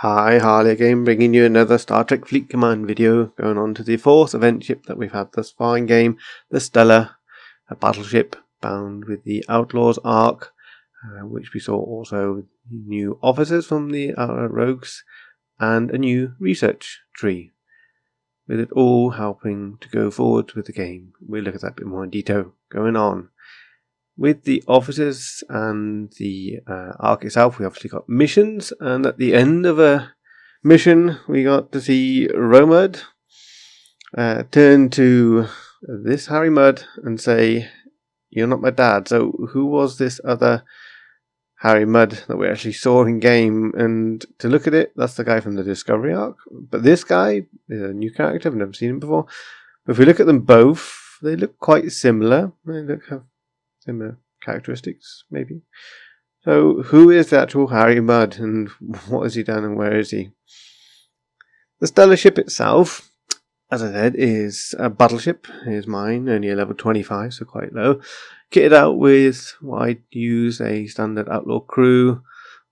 Hi, Harley again, bringing you another Star Trek Fleet Command video, going on to the fourth event ship that we've had thus far in game, the Stella, a battleship bound with the Outlaws arc, which we saw also new officers from the rogues, and a new research tree, with it all helping to go forward with the game. We'll look at that a bit more in detail going on. With the officers and the arc itself, we obviously got missions, and at the end of a mission, we got to see Romud turn to this Harry Mudd and say, "You're not my dad." So who was this other Harry Mudd that we actually saw in game? And to look at it, that's the guy from the Discovery arc. But this guy is a new character. I've never seen him before. But if we look at them both, they look quite similar. They have similar characteristics, maybe. So, who is the actual Harry Mudd, and what has he done, and where is he? The Stella ship itself, as I said, is a battleship. Here's mine, only a level 25, so quite low. Kitted out with what I'd use a standard Outlaw crew,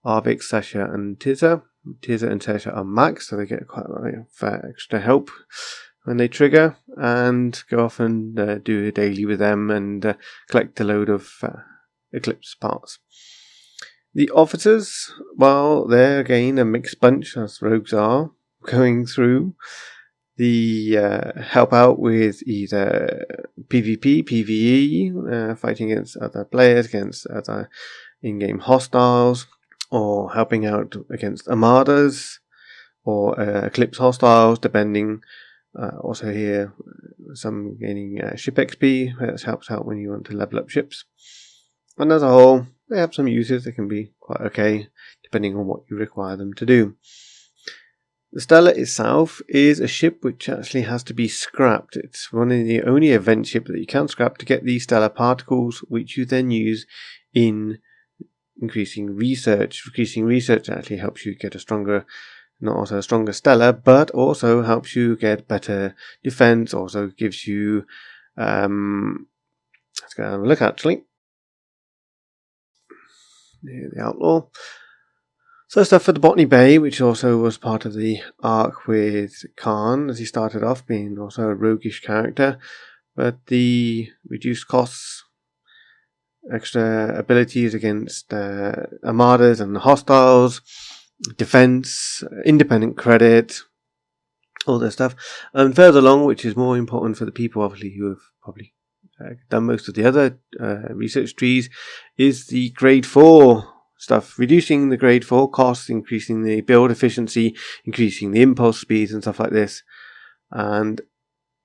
Arvik, Sasha, and Tizza. Tizza and Sasha are max, so they get quite a lot of extra help when they trigger, and go off and do a daily with them and collect a load of eclipse parts. The officers, well, they're again a mixed bunch, as rogues are, going through the help out with either PvP, PvE, fighting against other players, against other in-game hostiles, or helping out against armadas, or eclipse hostiles, depending. Also here, some gaining ship XP, that helps out when you want to level up ships. And as a whole, they have some uses that can be quite okay, depending on what you require them to do. The Stella itself is a ship which actually has to be scrapped. It's one of the only event ship that you can scrap to get these stellar particles, which you then use in increasing research. Increasing research actually helps you get a stronger, not also a stronger Stella, but also helps you get better defense, also gives you, let's go and have a look actually. Here, the Outlaw. So stuff for the Botany Bay, which also was part of the arc with Khan, as he started off being also a roguish character, but the reduced costs, extra abilities against armadas and hostiles, defense, independent credit, all that stuff. And further along, which is more important for the people obviously who have probably done most of the other research trees, is the grade 4 stuff, reducing the grade 4 costs, increasing the build efficiency, increasing the impulse speeds and stuff like this, and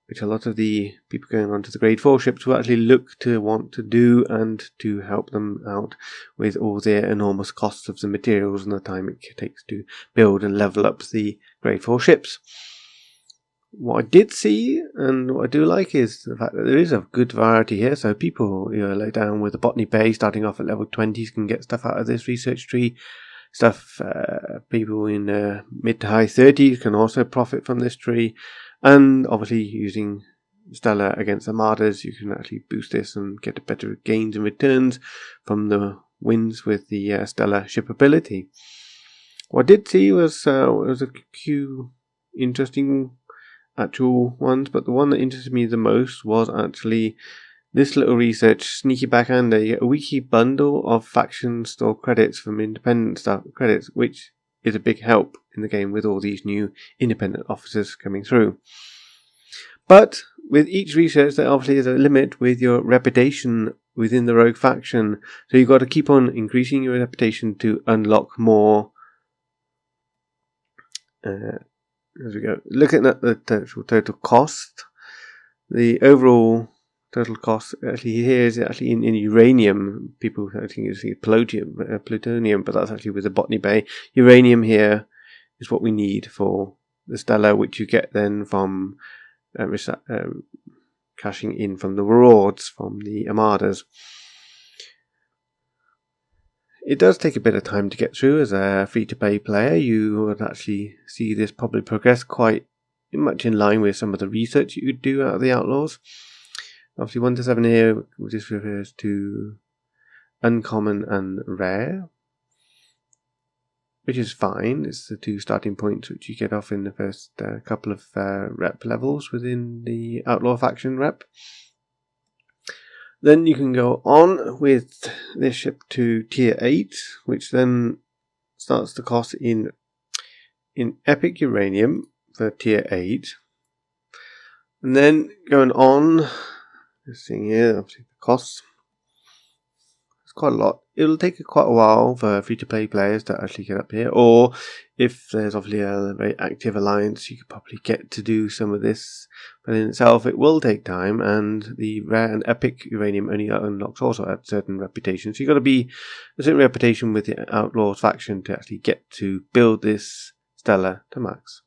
which a lot of the people going on to the grade 4 ships will actually look to want to do, and to help them out with all their enormous costs of the materials and the time it takes to build and level up the grade 4 ships. What I did see, and what I do like, is the fact that there is a good variety here. So people, lay down with the Botany Bay, starting off at level 20s, can get stuff out of this research tree. People in mid to high 30s can also profit from this tree. And obviously using Stella against armadas, you can actually boost this and get better gains and returns from the wins with the Stella ship ability. What I did see was a few interesting actual ones, but the one that interested me the most was actually this little research sneaky backhander. You get a weekly bundle of faction store credits from independent stuff credits, which is a big help in the game with all these new independent officers coming through. But with each research, there obviously is a limit with your reputation within the rogue faction, so you've got to keep on increasing your reputation to unlock more. As we go, looking at the total cost, the overall total cost actually here is actually in uranium. People I think it's plutonium, but that's actually with the Botany Bay. Uranium here is what we need for the Stella, which you get then from cashing in from the rewards from the armadas. It does take a bit of time to get through. As a free-to-play player, you would actually see this probably progress quite much in line with some of the research you could do out of the Outlaws. Obviously 1 to 7 here, this refers to uncommon and rare. which is fine. It's the 2 starting points which you get off in the first couple of rep levels within the Outlaw faction rep. Then you can go on with this ship to tier 8, which then starts to cost in epic uranium for tier 8. And then going on, this thing here, obviously the costs. It's quite a lot. It'll take quite a while for free-to-play players to actually get up here, or if there's obviously a very active alliance, you could probably get to do some of this. But in itself, it will take time, and the rare and epic uranium only unlocks also at certain reputations. So you've got to be a certain reputation with the Outlaws faction to actually get to build this Stella to max.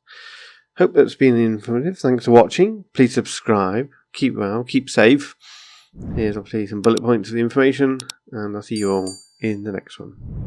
Hope that's been informative. Thanks for watching. Please subscribe. Keep well. Keep safe. Here's obviously some bullet points of the information, and I'll see you all in the next one.